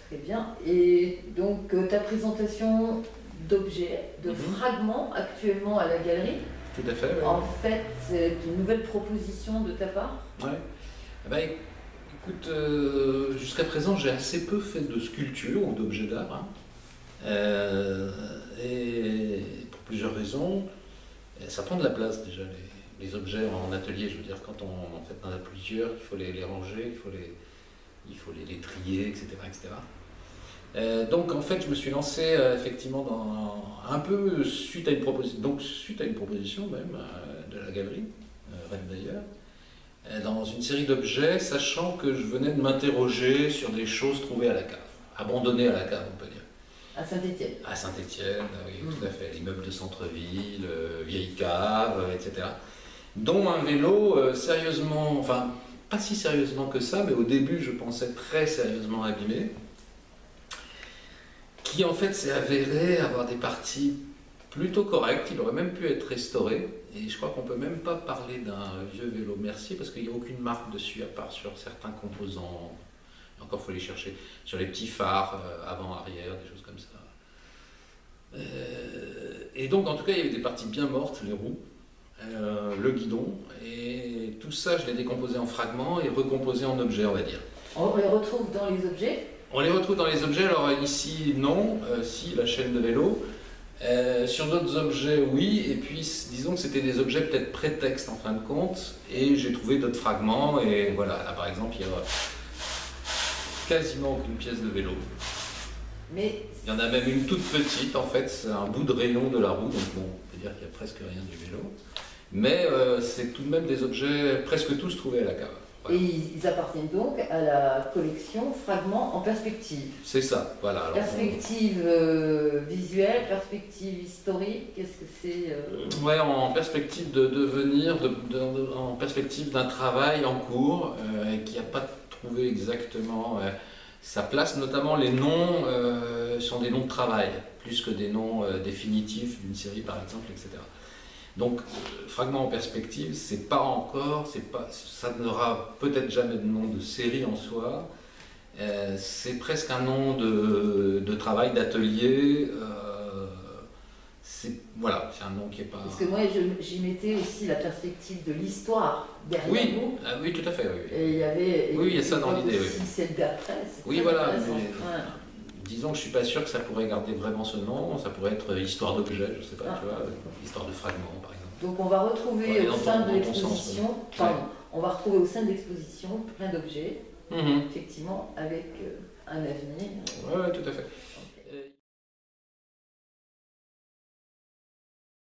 Très bien. Et donc, ta présentation d'objets, de fragments actuellement à la galerie, tout à fait. Ouais. En fait, c'est une nouvelle proposition de ta part? Ouais. Eh ben, écoute, jusqu'à présent, j'ai assez peu fait de sculpture ou d'objets d'art. Hein. Et pour plusieurs raisons. Ça prend de la place déjà, les objets en atelier. Je veux dire, quand on en fait en a plusieurs, il faut les ranger, il faut les trier, etc. etc. Donc en fait, je me suis lancé effectivement un peu suite à une proposition même de la galerie, Rennes d'ailleurs, dans une série d'objets, sachant que je venais de m'interroger sur des choses trouvées à la cave, abandonnées à la cave, on peut dire. À Saint-Étienne. À Saint-Étienne, oui, tout à fait. L'immeuble de centre-ville, vieille cave, etc. Dont un vélo sérieusement, enfin, pas si sérieusement que ça, mais au début, je pensais très sérieusement abîmé, qui en fait s'est avéré avoir des parties plutôt correctes. Il aurait même pu être restauré. Et je crois qu'on ne peut même pas parler d'un vieux vélo Mercier, parce qu'il n'y a aucune marque dessus, à part sur certains composants. Encore, il faut les chercher sur les petits phares, avant-arrière, des choses comme ça. Et donc, en tout cas, il y avait des parties bien mortes, les roues, le guidon, et tout ça, je l'ai décomposé en fragments et recomposé en objets, on va dire. On les retrouve dans les objets? On les retrouve dans les objets, alors ici, non, si, la chaîne de vélo. Sur d'autres objets, oui, et puis disons que c'était des objets peut-être prétextes en fin de compte, et j'ai trouvé d'autres fragments, et voilà, là par exemple, il y a quasiment aucune pièce de vélo. Mais il y en a même une toute petite, en fait, c'est un bout de rayon de la roue, donc bon, on peut dire qu'il n'y a presque rien du vélo. Mais c'est tout de même des objets, presque tous trouvés à la cave. Voilà. Et ils appartiennent donc à la collection Fragments en perspective. C'est ça, voilà. Alors, perspective visuelle, perspective historique, qu'est-ce que c'est Ouais, en perspective de devenir, en perspective d'un travail en cours qui n'a pas trouvé exactement sa place, notamment les noms sont des noms de travail, plus que des noms définitifs d'une série par exemple, etc. Donc, Fragment en perspective, c'est pas encore, ça n'aura peut-être jamais de nom de série en soi, c'est presque un nom de travail, d'atelier. Voilà, c'est un nom qui est pas... Parce que moi, j'y mettais aussi la perspective de l'histoire derrière nous. Oui, tout à fait. Oui. Et il y avait... Oui, il y a ça dans l'idée. Oui. Celle d'après. Oui, voilà. Disons que je suis pas sûr que ça pourrait garder vraiment ce nom. Ça pourrait être histoire d'objet, je sais pas, tu vois, histoire de fragments, par exemple. Donc on va retrouver au sein de l'exposition, on va retrouver au sein de l'exposition plein d'objets, effectivement, avec un avenir. Oui, tout à fait.